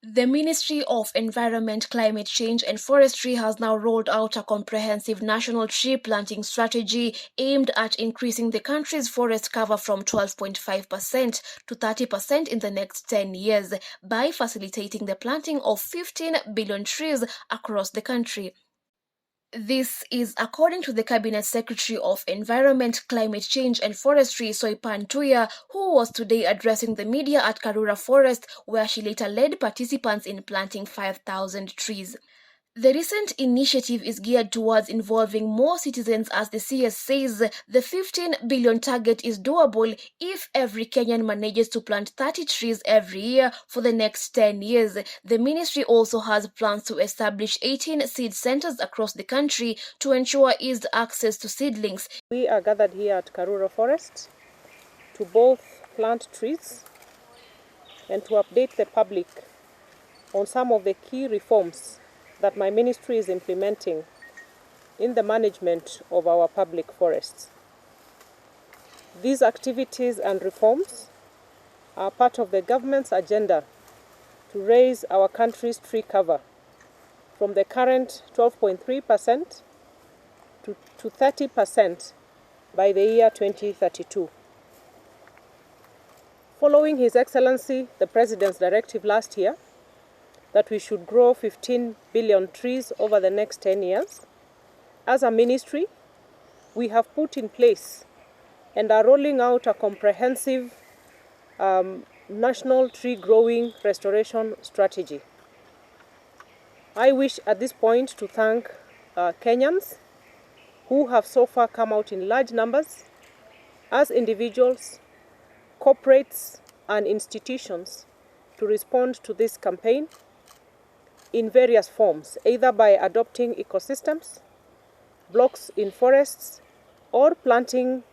The Ministry of Environment, Climate Change and Forestry has now rolled out a comprehensive national tree planting strategy aimed at increasing the country's forest cover from 12.5% to 30% in the next 10 years by facilitating the planting of 15 billion trees across the country. This is according to the Cabinet Secretary of Environment, Climate Change and Forestry, Soipan Tuya, who was today addressing the media at Karura Forest, where she later led participants in planting 5,000 trees. The recent initiative is geared towards involving more citizens as the CS says the 15 billion target is doable if every Kenyan manages to plant 30 trees every year for the next 10 years. The ministry also has plans to establish 18 seed centers across the country to ensure eased access to seedlings. We are gathered here at Karura Forest to both plant trees and to update the public on some of the key reforms that my ministry is implementing in the management of our public forests. These activities and reforms are part of the government's agenda to raise our country's tree cover from the current 12.3% to 30% by the year 2032. Following His Excellency the President's directive last year that we should grow 15 billion trees over the next 10 years, as a ministry, we have put in place and are rolling out a comprehensive national tree growing restoration strategy. I wish at this point to thank Kenyans who have so far come out in large numbers as individuals, corporates and institutions to respond to this campaign in various forms, either by adopting ecosystems, blocks in forests, or planting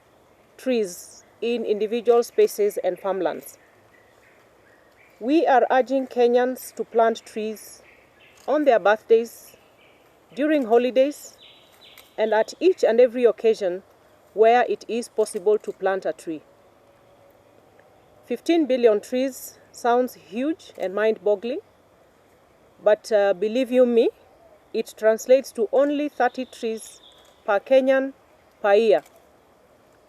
trees in individual spaces and farmlands. We are urging Kenyans to plant trees on their birthdays, during holidays, and at each and every occasion where it is possible to plant a tree. 15 billion trees sounds huge and mind-boggling, but believe you me, it translates to only 30 trees per Kenyan per year.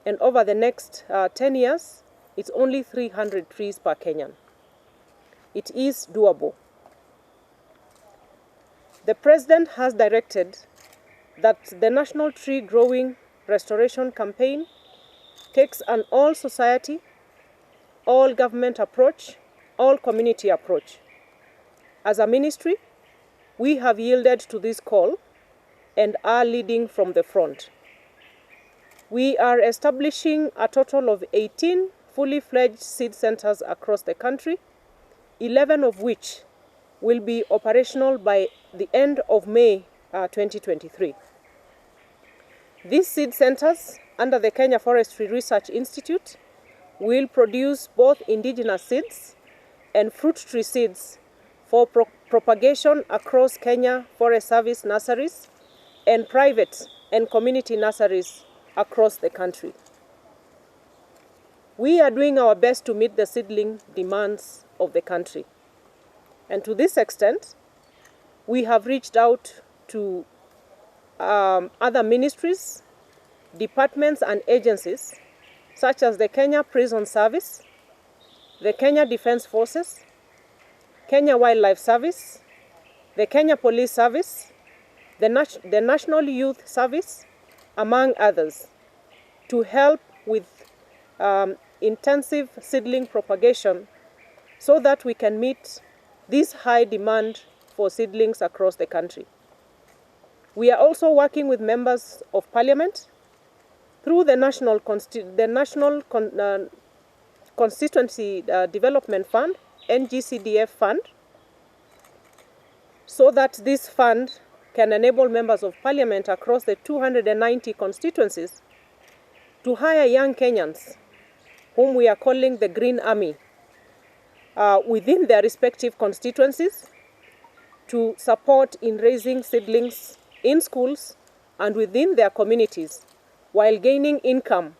And over the next 10 years, it's only 300 trees per Kenyan. It is doable. The President has directed that the National Tree Growing Restoration Campaign takes an all-society, all-government approach, all-community approach. As a ministry, we have yielded to this call and are leading from the front. We are establishing a total of 18 fully fledged seed centers across the country, 11 of which will be operational by the end of May 2023. These seed centers, under the Kenya Forestry Research Institute, will produce both indigenous seeds and fruit tree seeds for propagation across Kenya Forest Service nurseries and private and community nurseries across the country. We are doing our best to meet the seedling demands of the country. And to this extent, we have reached out to other ministries, departments and agencies such as the Kenya Prison Service, the Kenya Defence Forces, Kenya Wildlife Service, the Kenya Police Service, the National Youth Service, among others, to help with intensive seedling propagation so that we can meet this high demand for seedlings across the country. We are also working with members of Parliament through the National Constituency Development Fund, NGCDF Fund, so that this fund can enable members of Parliament across the 290 constituencies to hire young Kenyans, whom we are calling the Green Army, within their respective constituencies to support in raising seedlings in schools and within their communities while gaining income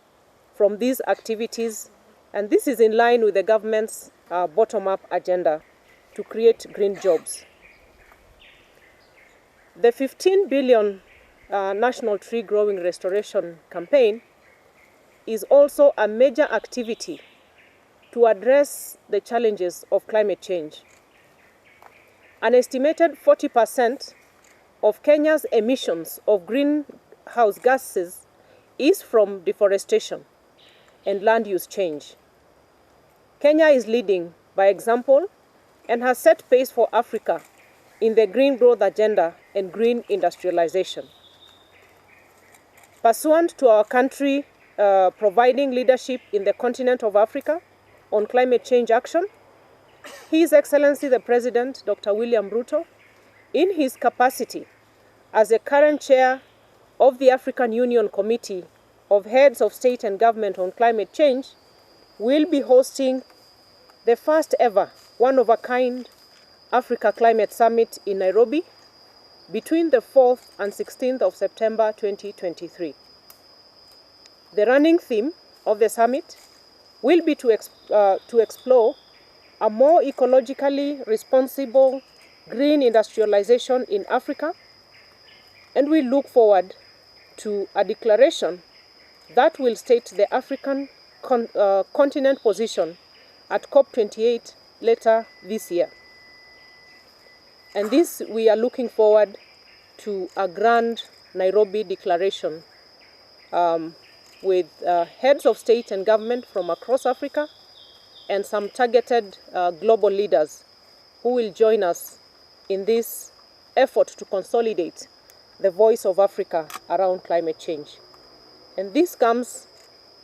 from these activities. And this is in line with the government's bottom-up agenda. to create green jobs. The 15 billion National Tree Growing Restoration Campaign is also a major activity to address the challenges of climate change. An estimated 40% of Kenya's emissions of greenhouse gases is from deforestation and land use change. Kenya is leading by example and has set pace for Africa in the green growth agenda and green industrialization. Pursuant to our country providing leadership in the continent of Africa on climate change action, His Excellency the President, Dr. William Ruto, in his capacity as the current chair of the African Union Committee of Heads of State and Government on Climate Change, will be hosting the first ever one-of-a-kind Africa Climate Summit in Nairobi between the 4th and 16th of September 2023. The running theme of the summit will be to explore a more ecologically responsible green industrialization in Africa, and we look forward to a declaration that will state the African continent position at COP28 later this year. And this, we are looking forward to a grand Nairobi declaration with heads of state and government from across Africa and some targeted global leaders who will join us in this effort to consolidate the voice of Africa around climate change. And this comes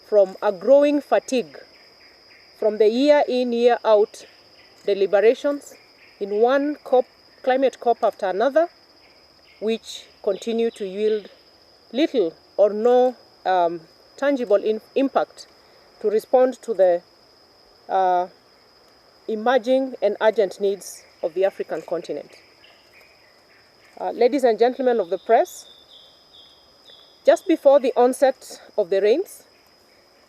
from a growing fatigue from the year in, year out deliberations in one climate COP after another, which continue to yield little or no tangible impact to respond to the emerging and urgent needs of the African continent. Ladies and gentlemen of the press, just before the onset of the rains,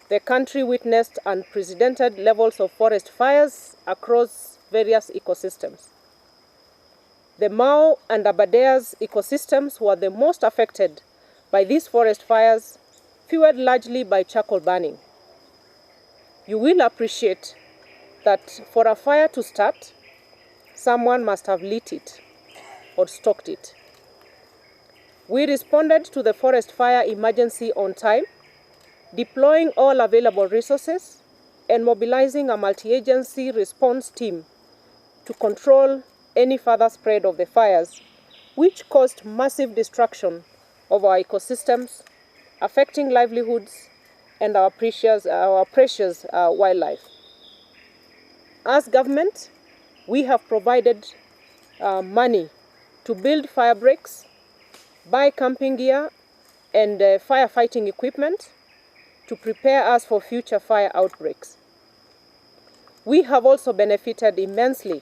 the country witnessed unprecedented levels of forest fires across various ecosystems. The Mau and Aberdares ecosystems were the most affected by these forest fires, fueled largely by charcoal burning. You will appreciate that for a fire to start, someone must have lit it or stoked it. We responded to the forest fire emergency on time, deploying all available resources and mobilizing a multi-agency response team to control any further spread of the fires, which caused massive destruction of our ecosystems, affecting livelihoods and our precious wildlife. As government, we have provided money to build fire breaks, buy camping gear and firefighting equipment to prepare us for future fire outbreaks. We have also benefited immensely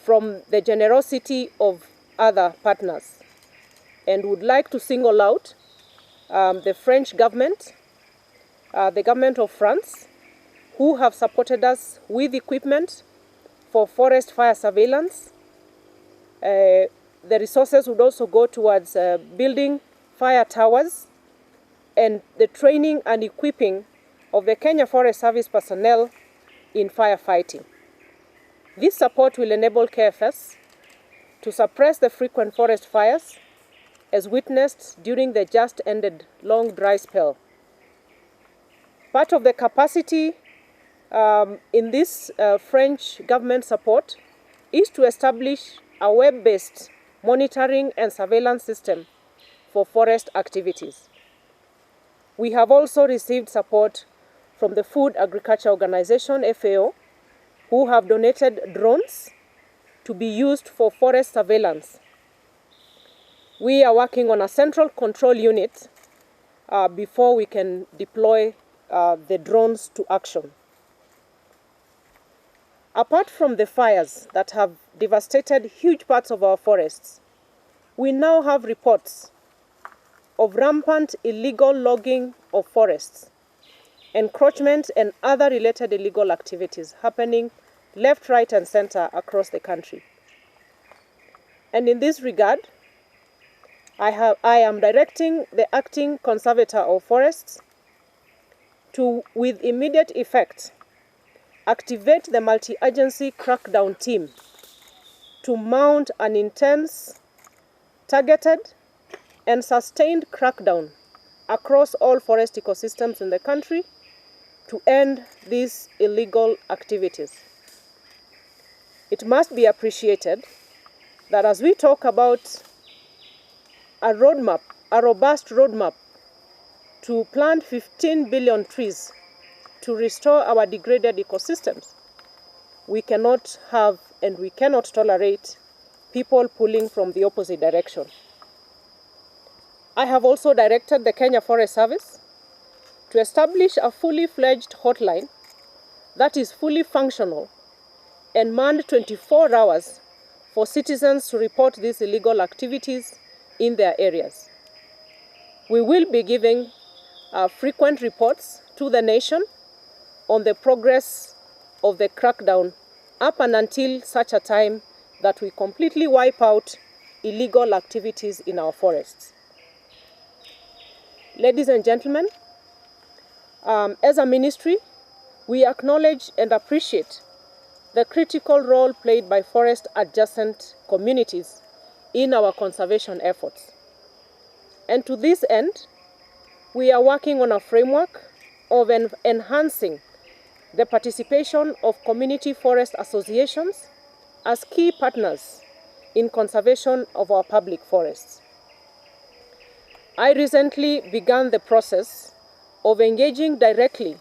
from the generosity of other partners and would like to single out the French government, the government of France, who have supported us with equipment for forest fire surveillance. The resources would also go towards building fire towers and the training and equipping of the Kenya Forest Service personnel in firefighting. This support will enable KFS to suppress the frequent forest fires as witnessed during the just ended long dry spell. Part of the capacity in this French government support is to establish a web-based monitoring and surveillance system for forest activities. We have also received support from the Food Agriculture Organization, FAO, who have donated drones to be used for forest surveillance. We are working on a central control unit before we can deploy the drones to action. Apart from the fires that have devastated huge parts of our forests, we now have reports of rampant illegal logging of forests, encroachment and other related illegal activities happening left, right, and center across the country. And in this regard, I am directing the acting conservator of forests to, with immediate effect, activate the multi-agency crackdown team to mount an intense, targeted, and sustained crackdown across all forest ecosystems in the country to end these illegal activities. It must be appreciated that as we talk about a robust roadmap to plant 15 billion trees to restore our degraded ecosystems, we cannot have and we cannot tolerate people pulling from the opposite direction. I have also directed the Kenya Forest Service to establish a fully fledged hotline that is fully functional and manned 24 hours for citizens to report these illegal activities in their areas. We will be giving frequent reports to the nation on the progress of the crackdown up and until such a time that we completely wipe out illegal activities in our forests. Ladies and gentlemen, as a ministry, we acknowledge and appreciate the critical role played by forest-adjacent communities in our conservation efforts. And to this end, we are working on a framework of enhancing the participation of community forest associations as key partners in conservation of our public forests. I recently began the process of engaging directly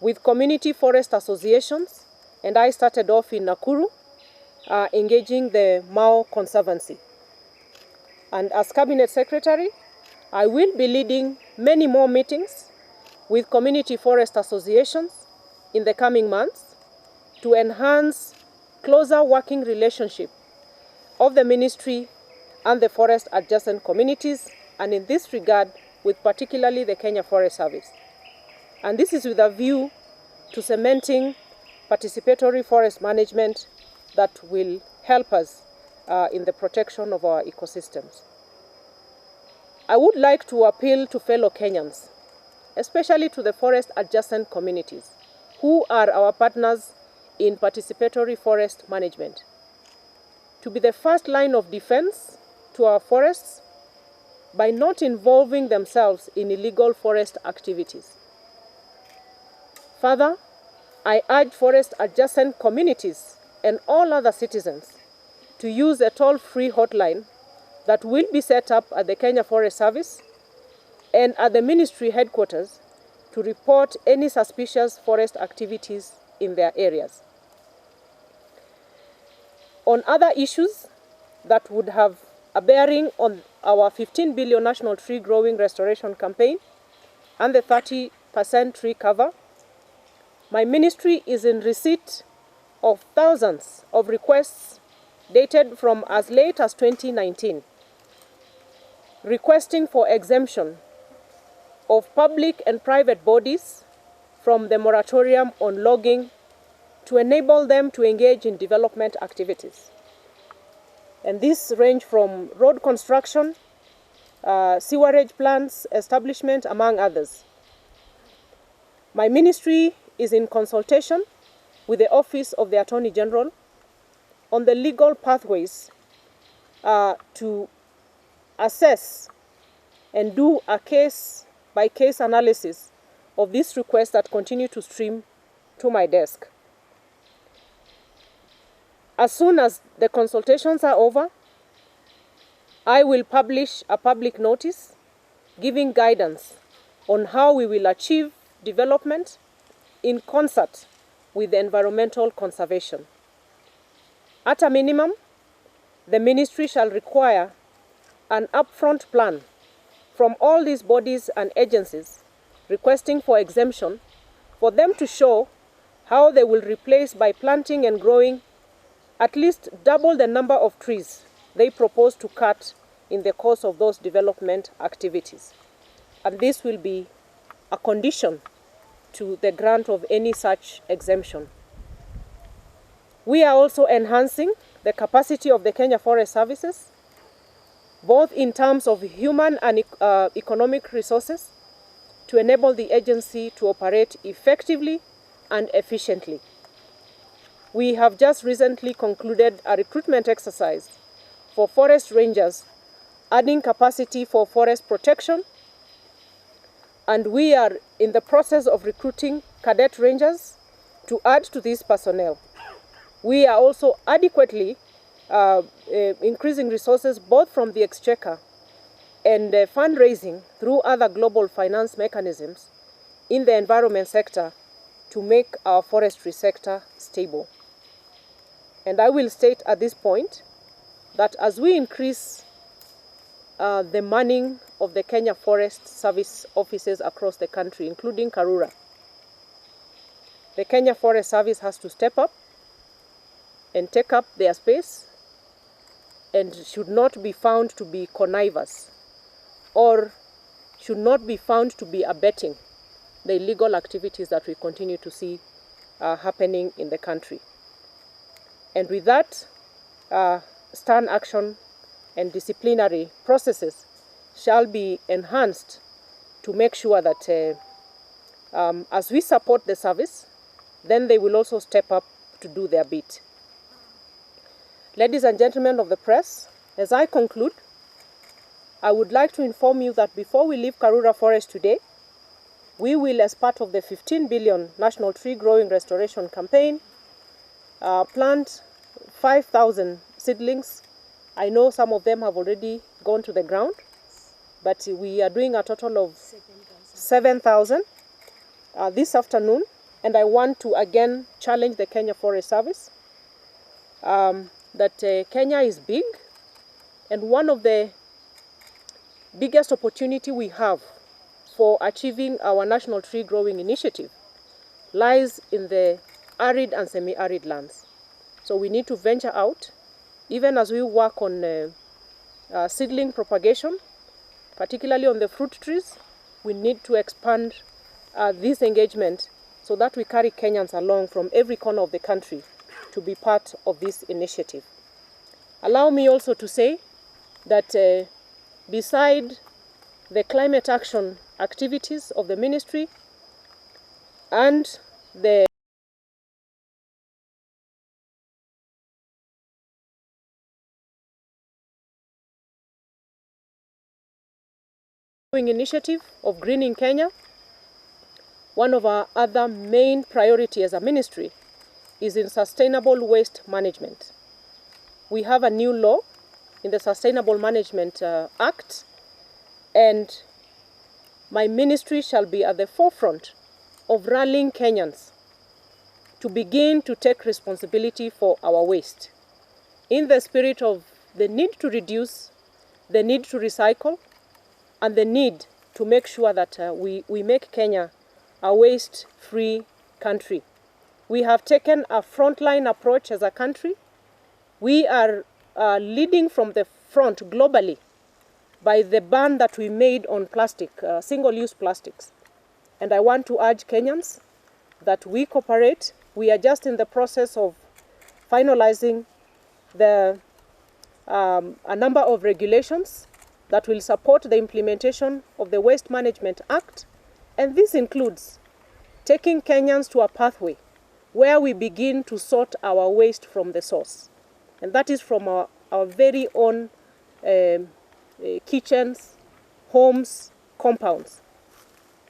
with community forest associations, and I started off in Nakuru, engaging the Mao Conservancy. And as Cabinet Secretary, I will be leading many more meetings with community forest associations in the coming months to enhance closer working relationship of the ministry and the forest adjacent communities, and in this regard, with particularly the Kenya Forest Service. And this is with a view to cementing participatory forest management that will help us in the protection of our ecosystems. I would like to appeal to fellow Kenyans, especially to the forest adjacent communities, who are our partners in participatory forest management, to be the first line of defense to our forests by not involving themselves in illegal forest activities. Further, I urge forest adjacent communities and all other citizens to use a toll-free hotline that will be set up at the Kenya Forest Service and at the ministry headquarters to report any suspicious forest activities in their areas. On other issues that would have a bearing on our 15 billion national tree growing restoration campaign and the 30% tree cover, my ministry is in receipt of thousands of requests dated from as late as 2019, requesting for exemption of public and private bodies from the moratorium on logging to enable them to engage in development activities. And these range from road construction, sewerage plants, establishment, among others. My ministry is in consultation with the Office of the Attorney General on the legal pathways to assess and do a case-by-case analysis of these requests that continue to stream to my desk. As soon as the consultations are over, I will publish a public notice giving guidance on how we will achieve development in concert with environmental conservation. At a minimum, the ministry shall require an upfront plan from all these bodies and agencies requesting for exemption for them to show how they will replace by planting and growing at least double the number of trees they propose to cut in the course of those development activities. And this will be a condition to the grant of any such exemption. We are also enhancing the capacity of the Kenya Forest Services, both in terms of human and economic resources, to enable the agency to operate effectively and efficiently. We have just recently concluded a recruitment exercise for forest rangers, adding capacity for forest protection, and we are in the process of recruiting cadet rangers to add to this personnel. We are also adequately increasing resources both from the exchequer and fundraising through other global finance mechanisms in the environment sector to make our forestry sector stable. And I will state at this point that as we increase the manning of the Kenya Forest Service offices across the country, including Karura, the Kenya Forest Service has to step up and take up their space and should not be found to be connivers or should not be found to be abetting the illegal activities that we continue to see happening in the country. And with that, stern action and disciplinary processes shall be enhanced to make sure that as we support the service, then they will also step up to do their bit. Ladies and gentlemen of the press, as I conclude, I would like to inform you that before we leave Karura Forest today, we will, as part of the 15 billion National Tree Growing Restoration Campaign, plant 5,000 seedlings. I know some of them have already gone to the ground, but we are doing a total of 7,000 this afternoon. And I want to again challenge the Kenya Forest Service that Kenya is big, and one of the biggest opportunity we have for achieving our national tree growing initiative lies in the arid and semi-arid lands. So we need to venture out, even as we work on seedling propagation, particularly on the fruit trees. We need to expand this engagement so that we carry Kenyans along from every corner of the country to be part of this initiative. Allow me also to say that beside the climate action activities of the ministry and the initiative of Greening Kenya, one of our other main priority as a ministry is in sustainable waste management. We have a new law in the Sustainable Management Act, and my ministry shall be at the forefront of rallying Kenyans to begin to take responsibility for our waste, in the spirit of the need to reduce, the need to recycle, and the need to make sure that we make Kenya a waste-free country. We have taken a frontline approach as a country. We are leading from the front globally by the ban that we made on plastic, single-use plastics. And I want to urge Kenyans that we cooperate. We are just in the process of finalizing a number of regulations that will support the implementation of the Waste Management Act. And this includes taking Kenyans to a pathway where we begin to sort our waste from the source. And that is from our very own kitchens, homes, compounds.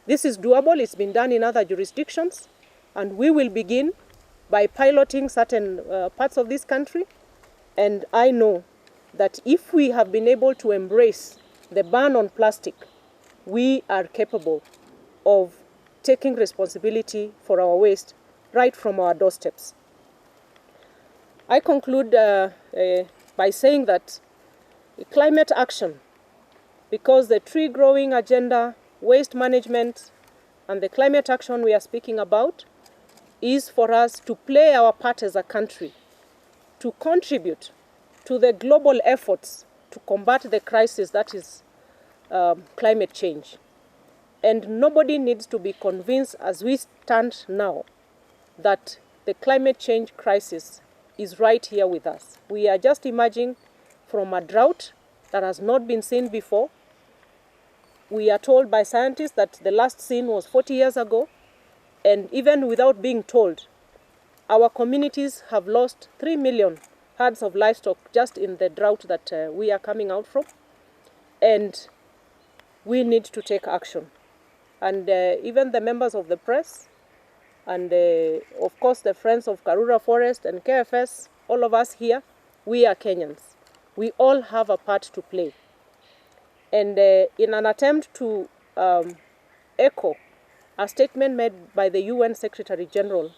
This is doable. It's been done in other jurisdictions. And we will begin by piloting certain parts of this country. And I know that if we have been able to embrace the ban on plastic, we are capable of taking responsibility for our waste right from our doorsteps. I conclude by saying that climate action, because the tree growing agenda, waste management, and the climate action we are speaking about is for us to play our part as a country, to contribute to the global efforts to combat the crisis that is climate change. And nobody needs to be convinced as we stand now that the climate change crisis is right here with us. We are just emerging from a drought that has not been seen before. We are told by scientists that the last seen was 40 years ago, and even without being told, our communities have lost 3 million herds of livestock just in the drought that we are coming out from, and we need to take action. And even the members of the press, and of course the friends of Karura Forest and KFS, all of us here, we are Kenyans. We all have a part to play. And in an attempt to echo a statement made by the UN Secretary General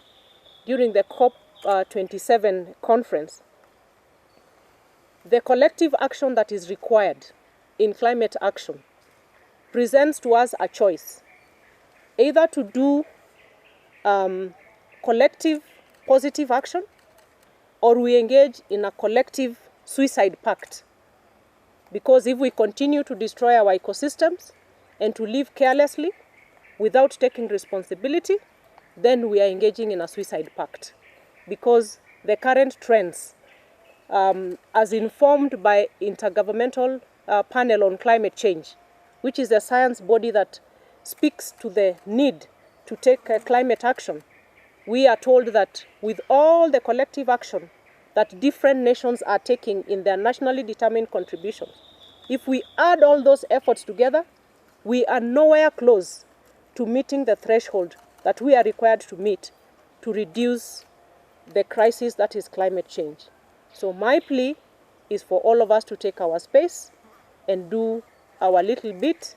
during the COP27 conference, the collective action that is required in climate action presents to us a choice, either to do collective positive action, or we engage in a collective suicide pact. Because if we continue to destroy our ecosystems and to live carelessly without taking responsibility, then we are engaging in a suicide pact. Because the current trends, as informed by Intergovernmental Panel on Climate Change, which is a science body that speaks to the need to take climate action, we are told that with all the collective action that different nations are taking in their nationally determined contributions, if we add all those efforts together, we are nowhere close to meeting the threshold that we are required to meet to reduce the crisis that is climate change. So my plea is for all of us to take our space and do our little bit,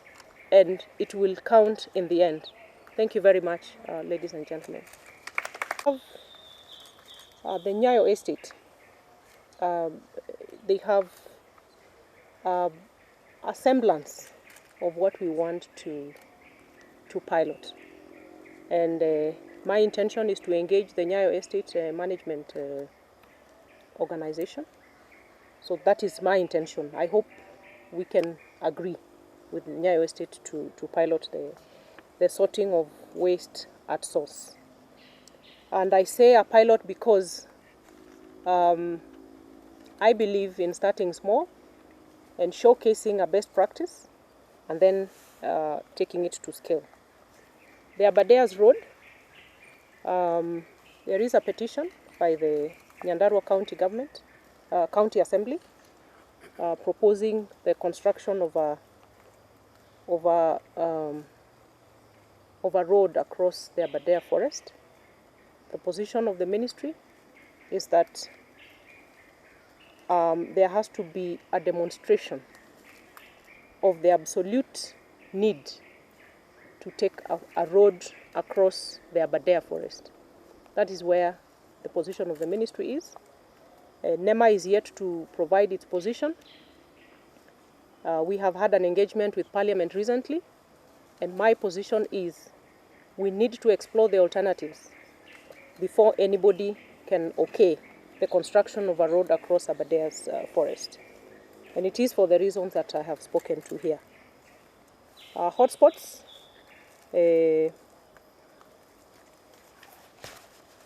and it will count in the end. Thank you very much, ladies and gentlemen. The Nyayo estate, they have a semblance of what we want to pilot. And my intention is to engage the Nyayo estate management organization. So that is my intention. I hope we can agree with Nyayo estate to pilot the sorting of waste at source. And I say a pilot because I believe in starting small and showcasing a best practice and then taking it to scale. The Abadeas Road, there is a petition by the Nyandarua County Government, County Assembly, proposing the construction of a road across the Abadea forest. The position of the ministry is that there has to be a demonstration of the absolute need to take a road across the Abadea forest. That is where the position of the ministry is. NEMA is yet to provide its position. We have had an engagement with Parliament recently, and my position is we need to explore the alternatives before anybody can okay the construction of a road across Abadea's forest. And it is for the reasons that I have spoken to here. Hotspots, the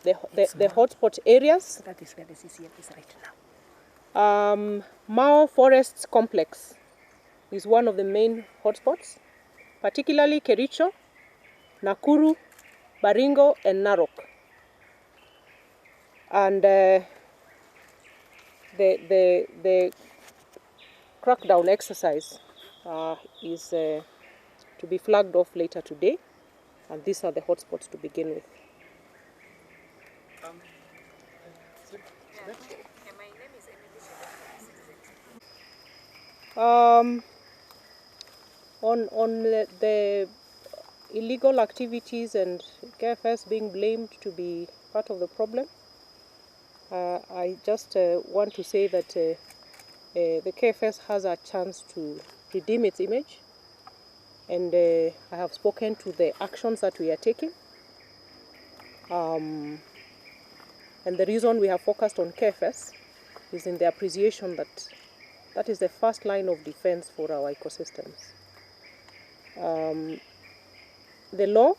hotspot areas. That is where the CCF is right now. Mao Forests Complex is one of the main hotspots, particularly Kericho, Nakuru, Baringo, and Narok. And the crackdown exercise is to be flagged off later today, and these are the hotspots to begin with. On the illegal activities and KFS being blamed to be part of the problem, I just want to say that the KFS has a chance to redeem its image, and I have spoken to the actions that we are taking. And the reason we have focused on KFS is in the appreciation that that is the first line of defense for our ecosystems. The law,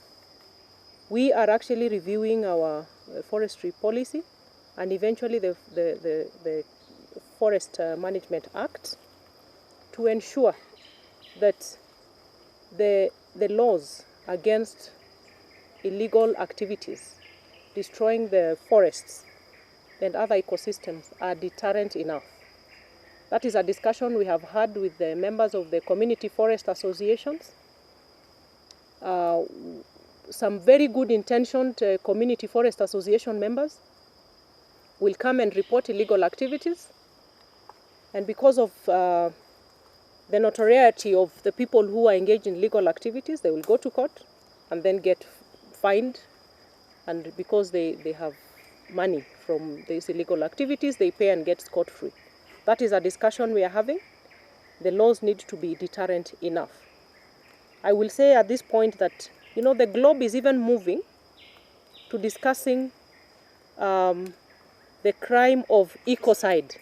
we are actually reviewing our forestry policy and eventually the Forest Management Act to ensure that the laws against illegal activities, destroying the forests and other ecosystems are deterrent enough. That is a discussion we have had with the members of the community forest associations. Some very good intentioned community forest association members will come and report illegal activities. And because of the notoriety of the people who are engaged in illegal activities, they will go to court and then get fined. And because they have money from these illegal activities, they pay and get scot-free. That is a discussion we are having. The laws need to be deterrent enough. I will say at this point that, the globe is even moving to discussing the crime of ecocide.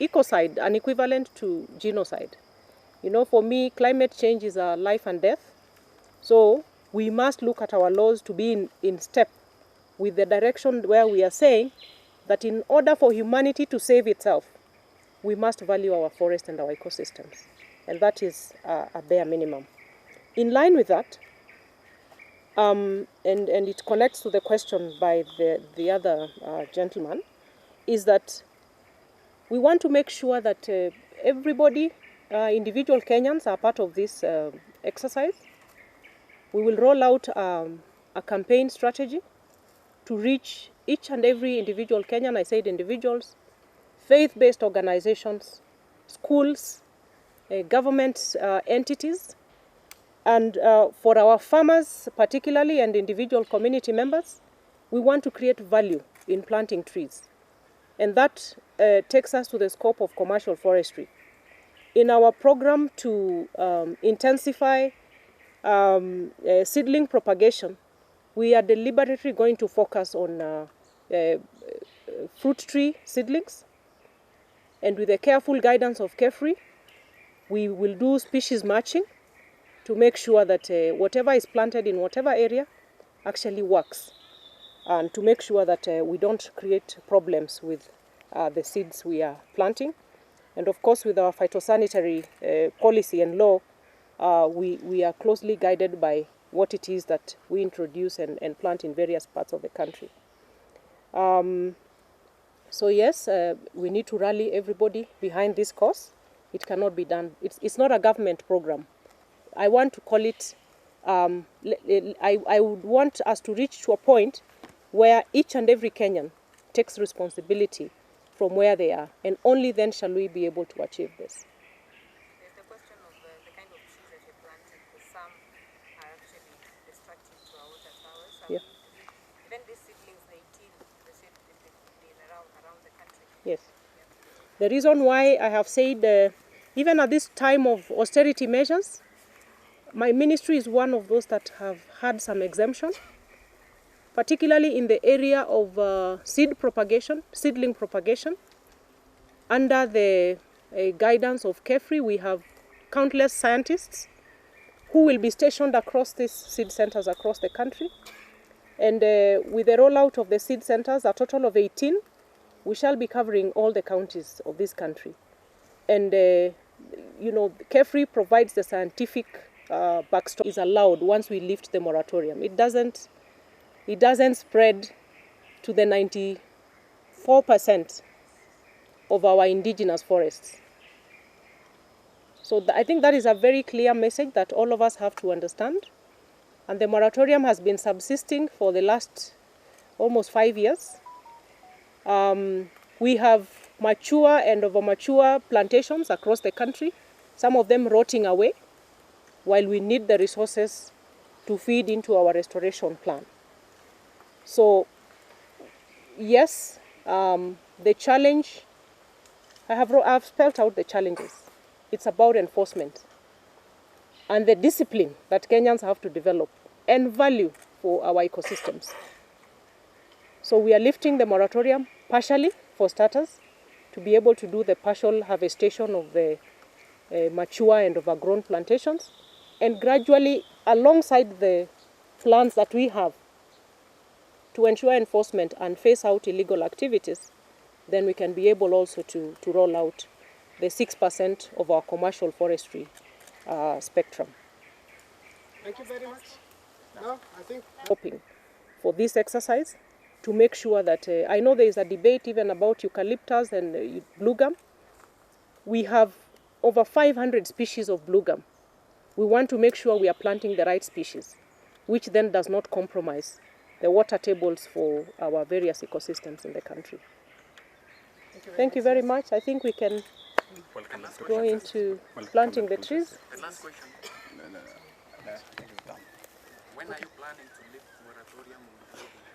Ecocide, an equivalent to genocide. For me, climate change is a life and death. So we must look at our laws to be in step with the direction where we are saying that in order for humanity to save itself, we must value our forest and our ecosystems. And that is a bare minimum. In line with that, and it connects to the question by the other gentleman, is that we want to make sure that everybody, individual Kenyans, are part of this exercise. We will roll out a campaign strategy to reach each and every individual Kenyan, I said individuals, faith-based organizations, schools, government entities, and for our farmers particularly and individual community members, we want to create value in planting trees. And that takes us to the scope of commercial forestry. In our program to intensify seedling propagation, we are deliberately going to focus on fruit tree seedlings. And with the careful guidance of Kefri, we will do species matching to make sure that whatever is planted in whatever area actually works, and to make sure that we don't create problems with the seeds we are planting. And of course, with our phytosanitary policy and law, we are closely guided by what it is that we introduce and plant in various parts of the country. So yes, we need to rally everybody behind this cause. It cannot be done. It's not a government program. I want to call it, I would want us to reach to a point where each and every Kenyan takes responsibility from where they are, and only then shall we be able to achieve this. There's the question of the kind of trees that you're planting, because some are actually destructive to our water towers. Yeah. Even these seedlings, they said they've been around the country. Yes. Yeah. The reason why I have said, even at this time of austerity measures, my ministry is one of those that have had some exemption, particularly in the area of seedling propagation. Under the guidance of Kefri, we have countless scientists who will be stationed across these seed centers across the country. And with the rollout of the seed centers, a total of 18, we shall be covering all the counties of this country. And, Kefri provides the scientific backstop is allowed once we lift the moratorium. It doesn't spread to the 94% of our indigenous forests. So I think that is a very clear message that all of us have to understand. And the moratorium has been subsisting for the last almost 5 years. We have mature and over-mature plantations across the country, some of them rotting away, while we need the resources to feed into our restoration plan. So, yes, the challenge, I've spelled out the challenges. It's about enforcement and the discipline that Kenyans have to develop and value for our ecosystems. So we are lifting the moratorium partially, for starters, to be able to do the partial harvestation of the mature and overgrown plantations, and gradually, alongside the plans that we have, to ensure enforcement and phase out illegal activities, then we can be able also to roll out the 6% of our commercial forestry spectrum. Thank you very much. No, I think Hoping for this exercise to make sure that, I know there is a debate even about eucalyptus and blue gum. We have over 500 species of blue gum. We want to make sure we are planting the right species, which then does not compromise the water tables for our various ecosystems in the country. Thank you very much. I think we can go into planting the trees. The last question. When are you planning to lift moratorium on